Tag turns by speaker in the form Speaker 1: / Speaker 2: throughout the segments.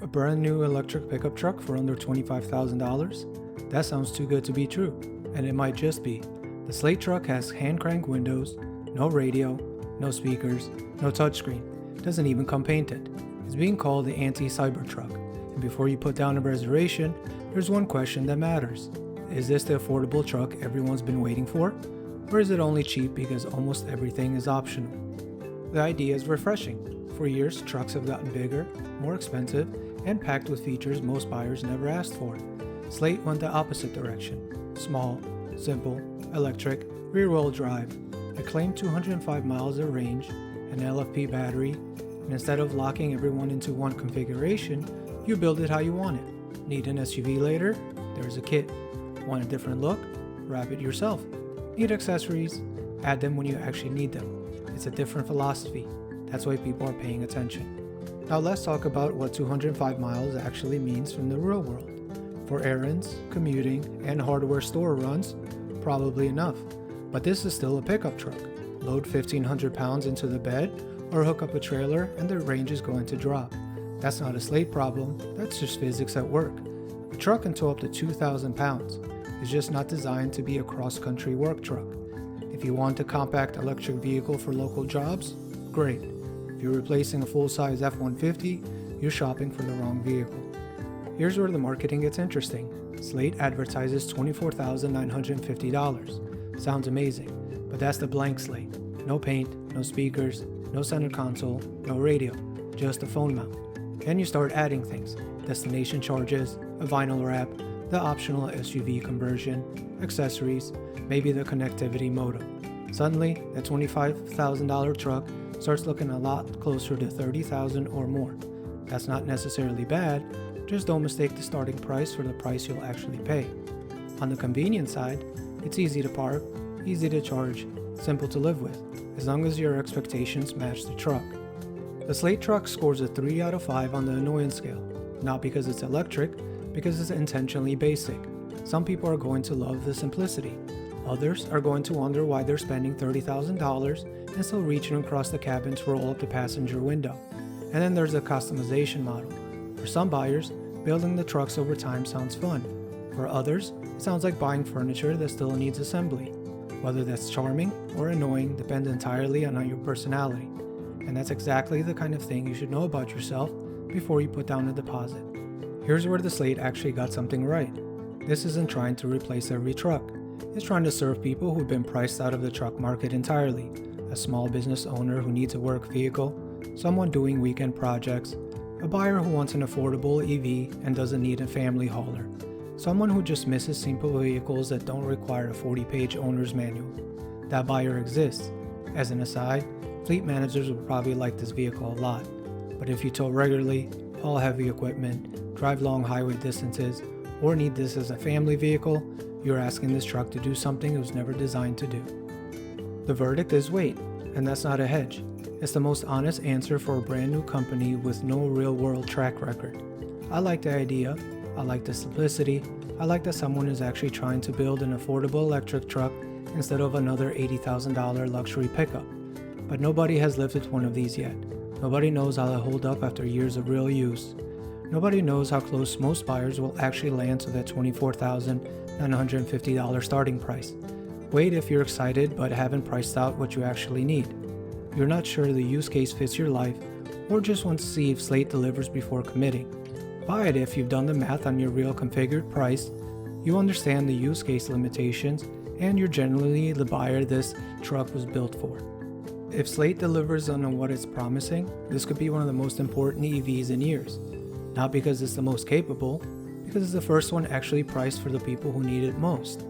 Speaker 1: A brand new electric pickup truck for under $25,000? That sounds too good to be true, and it might just be. The Slate Truck has hand crank windows, no radio, no speakers, no touchscreen, doesn't even come painted. It's being called the anti-Cybertruck, and before you put down a reservation, there's one question that matters. Is this the affordable truck everyone's been waiting for? Or is it only cheap because almost everything is optional? The idea is refreshing. For years, trucks have gotten bigger, more expensive, and packed with features most buyers never asked for. Slate went the opposite direction. Small, simple, electric, rear-wheel drive, a claimed 205 miles of range, an LFP battery, and instead of locking everyone into one configuration, you build it how you want it. Need an SUV later? There's a kit. Want a different look? Wrap it yourself. Need accessories? Add them when you actually need them. It's a different philosophy. That's why people are paying attention. Now let's talk about what 205 miles actually means from the real world. For errands, commuting, and hardware store runs, probably enough. But this is still a pickup truck. Load 1,500 pounds into the bed, or hook up a trailer and the range is going to drop. That's not a Slate problem, that's just physics at work. A truck can tow up to 2,000 pounds. It's just not designed to be a cross-country work truck. If you want a compact electric vehicle for local jobs, great. If you're replacing a full-size F-150, you're shopping for the wrong vehicle. Here's where the marketing gets interesting. Slate advertises $24,950. Sounds amazing, but that's the blank slate. No paint, no speakers, no center console, no radio, just a phone mount. Then you start adding things. Destination charges, a vinyl wrap, the optional SUV conversion, accessories, maybe the connectivity modem. Suddenly, the $25,000 truck starts looking a lot closer to $30,000 or more. That's not necessarily bad, just don't mistake the starting price for the price you'll actually pay. On the convenience side, it's easy to park, easy to charge, simple to live with, as long as your expectations match the truck. The Slate Truck scores a 3 out of 5 on the annoyance scale, not because it's electric, because it's intentionally basic. Some people are going to love the simplicity. Others are going to wonder why they're spending $30,000 and still reaching across the cabin to roll up the passenger window. And then there's a customization model. For some buyers, building the trucks over time sounds fun. For others, it sounds like buying furniture that still needs assembly. Whether that's charming or annoying depends entirely on your personality. And that's exactly the kind of thing you should know about yourself before you put down a deposit. Here's where the Slate actually got something right. This isn't trying to replace every truck. It's trying to serve people who've been priced out of the truck market entirely. A small business owner who needs a work vehicle, someone doing weekend projects, a buyer who wants an affordable EV and doesn't need a family hauler, someone who just misses simple vehicles that don't require a 40-page owner's manual. That buyer exists. As an aside, fleet managers will probably like this vehicle a lot. But if you tow regularly, haul heavy equipment, drive long highway distances, or need this as a family vehicle, you're asking this truck to do something it was never designed to do. The verdict is wait, and that's not a hedge. It's the most honest answer for a brand new company with no real-world track record. I like the idea, I like the simplicity, I like that someone is actually trying to build an affordable electric truck instead of another $80,000 luxury pickup. But nobody has lived with one of these yet. Nobody knows how they hold up after years of real use. Nobody knows how close most buyers will actually land to that $24,950 starting price. Wait if you're excited but haven't priced out what you actually need. You're not sure the use case fits your life, or just want to see if Slate delivers before committing. Buy it if you've done the math on your real configured price, you understand the use case limitations, and you're generally the buyer this truck was built for. If Slate delivers on what it's promising, this could be one of the most important EVs in years. Not because it's the most capable, because it's the first one actually priced for the people who need it most.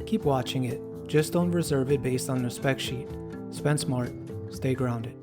Speaker 1: Keep watching it, just don't reserve it based on a spec sheet. Spend smart, stay grounded.